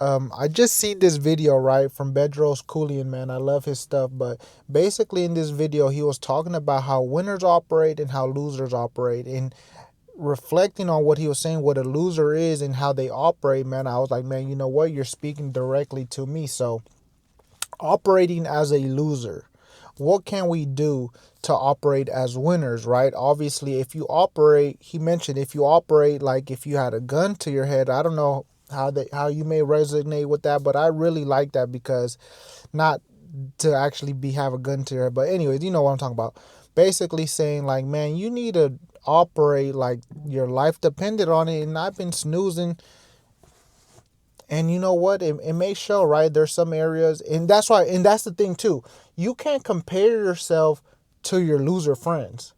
I just seen this video, right, from Bedro's Coolian, man. I love his stuff, but basically in this video he was talking about how winners operate and how losers operate, and reflecting on what he was saying, what a loser is and how they operate, man. I was like, man, you know what? You're speaking directly to me. So, operating as a loser, what can we do to operate as winners, right? Obviously, if you operate, he mentioned, if you operate like if you had a gun to your head, I don't know how you may resonate with that, but I really like that because not to actually be have a gun to your head, but anyways, you know what I'm talking about. Basically saying like, man, you need to operate like your life depended on it, and I've been snoozing. And you know what? It may show, right? There's some areas, and that's why, and that's the thing too. You can't compare yourself to your loser friends.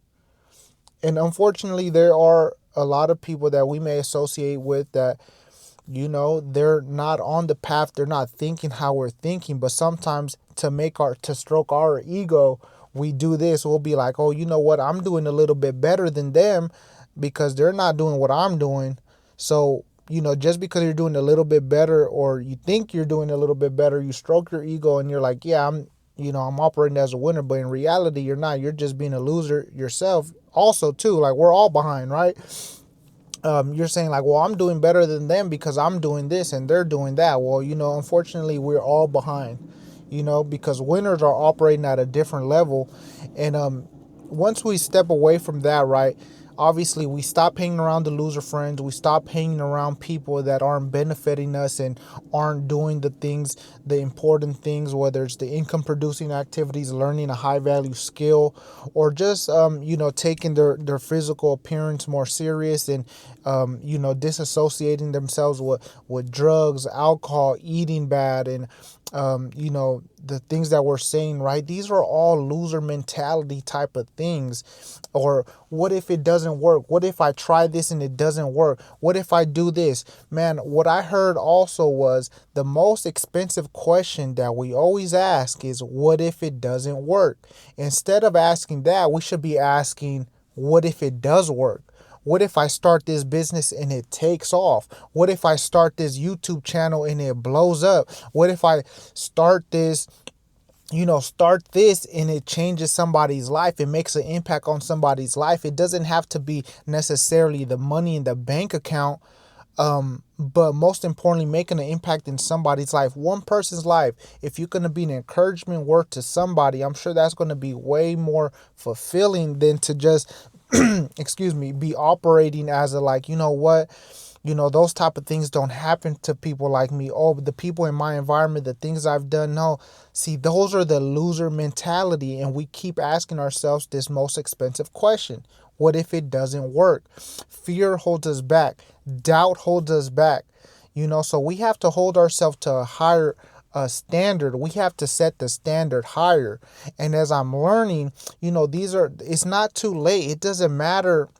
And unfortunately, there are a lot of people that we may associate with that, they're not on the path, they're not thinking how we're thinking. But sometimes to stroke our ego, we do this. We'll be like, oh, you know what? I'm doing a little bit better than them because they're not doing what I'm doing. So, just because you're doing a little bit better, or you think you're doing a little bit better, you stroke your ego and you're like, yeah, I'm operating as a winner. But in reality, you're not. You're just being a loser yourself also too. Like, we're all behind, right? You're saying like, well, I'm doing better than them because I'm doing this and they're doing that. Well, unfortunately, we're all behind, because winners are operating at a different level. And once we step away from that, right, obviously we stop hanging around the loser friends. We stop hanging around people that aren't benefiting us and aren't doing the important things, whether it's the income producing activities, learning a high value skill, or just taking their physical appearance more serious, and disassociating themselves with drugs, alcohol, eating bad, and the things that we're saying, right? These are all loser mentality type of things. Or what if it doesn't work? What if I try this and it doesn't work? What if I do this? Man, what I heard also was the most expensive question that we always ask is, what if it doesn't work? Instead of asking that, we should be asking, what if it does work? What if I start this business and it takes off? What if I start this YouTube channel and it blows up? What if I start this and it changes somebody's life? It makes an impact on somebody's life. It doesn't have to be necessarily the money in the bank account, but most importantly, making an impact in somebody's life, one person's life. If you're going to be an encouragement word to somebody, I'm sure that's going to be way more fulfilling than to just excuse me, be operating as a, like, you know what, those type of things don't happen to people like me. Oh, but the people in my environment, the things I've done, no. See, those are the loser mentality, and we keep asking ourselves this most expensive question: what if it doesn't work? Fear holds us back. Doubt holds us back. So we have to hold ourselves to a higher standard. We have to set the standard higher. And as I'm learning, it's not too late. It doesn't matter.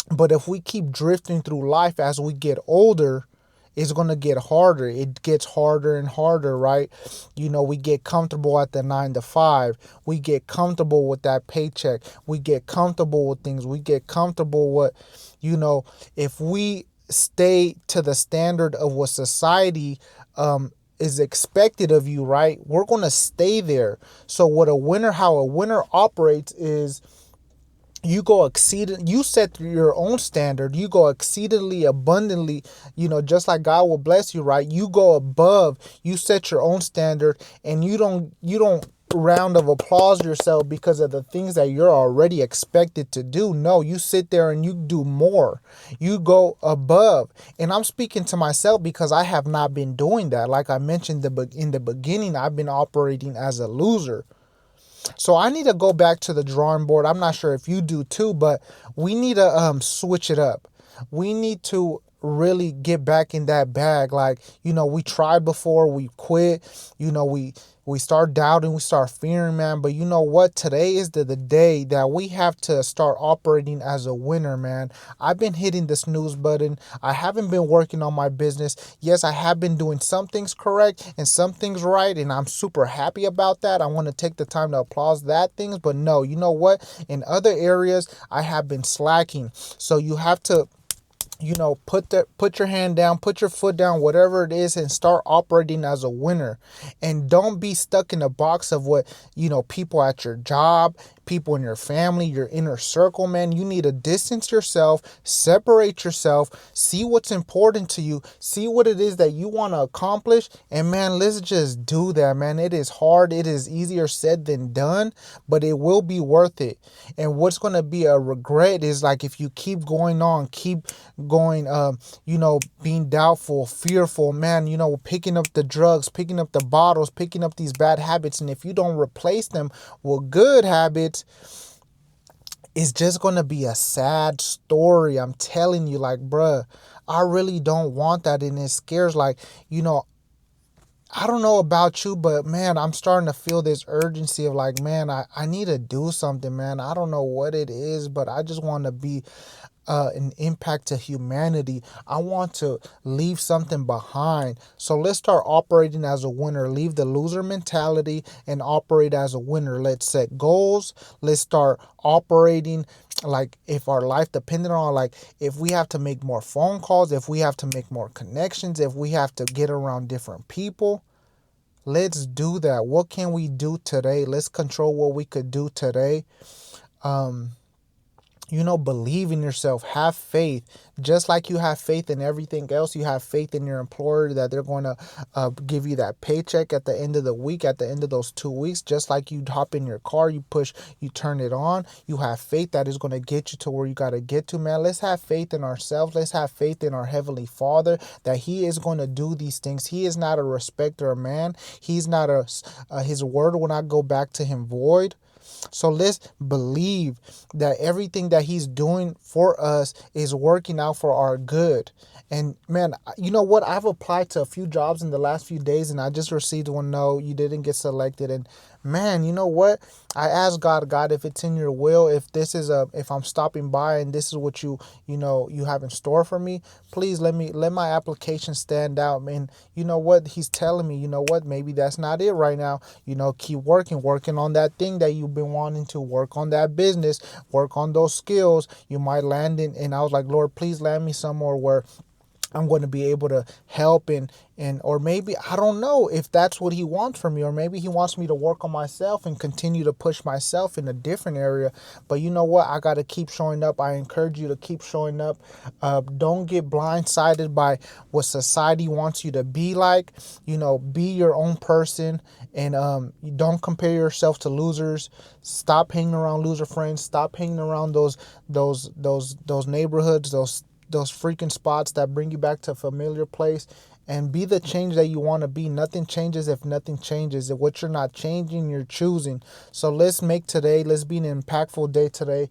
But if we keep drifting through life as we get older, it's going to get harder. It gets harder and harder, right? We get comfortable at the 9 to 5. We get comfortable with that paycheck. We get comfortable with things. We get comfortable with, if we stay to the standard of what society is expected of you, right? We're going to stay there. So how a winner operates is, you set your own standard, you go exceedingly abundantly, just like God will bless you, right? You go above, you set your own standard, and you don't round of applause yourself because of the things that you're already expected to do. No, you sit there and you do more. You go above. And I'm speaking to myself because I have not been doing that. Like I mentioned in the beginning, I've been operating as a loser. So I need to go back to the drawing board. I'm not sure if you do too, but we need to switch it up. We need to really get back in that bag. Like, we tried before, we quit, we start doubting, we start fearing, man. But you know what? Today is the day that we have to start operating as a winner, man. I've been hitting the snooze button. I haven't been working on my business. Yes, I have been doing some things correct and some things right, and I'm super happy about that. I want to take the time to applaud that things. But no, you know what? In other areas, I have been slacking. So you have to put your hand down, put your foot down, whatever it is, and start operating as a winner. And don't be stuck in a box of what, people at your job, people in your family, your inner circle, man. You need to distance yourself, separate yourself, see what's important to you, see what it is that you want to accomplish. And man, let's just do that, man. It is hard. It is easier said than done, but it will be worth it. And what's going to be a regret is like if you keep going on, keep going, being doubtful, fearful, man, picking up the drugs, picking up the bottles, picking up these bad habits. And if you don't replace them with good habits, it's just going to be a sad story. I'm telling you, like, bruh, I really don't want that. And it scares, like, I don't know about you, but man, I'm starting to feel this urgency of like, man, I need to do something, man. I don't know what it is, but I just want to be an impact to humanity. I want to leave something behind. So let's start operating as a winner. Leave the loser mentality and operate as a winner. Let's set goals. Let's start operating like if our life depended on, like if we have to make more phone calls, if we have to make more connections, if we have to get around different people. Let's do that. What can we do today? Let's control what we could do today. Um, Believe in yourself, have faith. Just like you have faith in everything else, you have faith in your employer that they're going to give you that paycheck at the end of the week, at the end of those 2 weeks. Just like you hop in your car, you push, you turn it on, you have faith that is going to get you to where you got to get to, man. Let's have faith in ourselves. Let's have faith in our Heavenly Father that He is going to do these things. He is not a respecter of man. He's not His word will not go back to Him void. So let's believe that everything that He's doing for us is working out for our good. And man, you know what? I've applied to a few jobs in the last few days and I just received one, no, you didn't get selected. And man, you know what? I asked God, if it's in your will, if I'm stopping by and this is what you have in store for me, please let my application stand out. And you know what? He's telling me, you know what? Maybe that's not it right now. Keep working on that thing that you've been wanting to work on, that business, work on those skills. You might land in, and I was like, Lord, please land me somewhere where I'm going to be able to help and or maybe I don't know if that's what He wants from me, or maybe He wants me to work on myself and continue to push myself in a different area. But you know what? I got to keep showing up. I encourage you to keep showing up. Don't get blindsided by what society wants you to be like. Be your own person, and you don't compare yourself to losers. Stop hanging around loser friends. Stop hanging around those neighborhoods, those freaking spots that bring you back to a familiar place, and be the change that you want to be. Nothing changes if nothing changes. If what you're not changing, you're choosing. So let's be an impactful day today.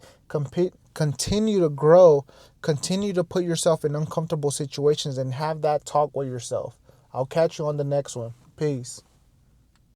Continue to grow, continue to put yourself in uncomfortable situations and have that talk with yourself. I'll catch you on the next one. Peace.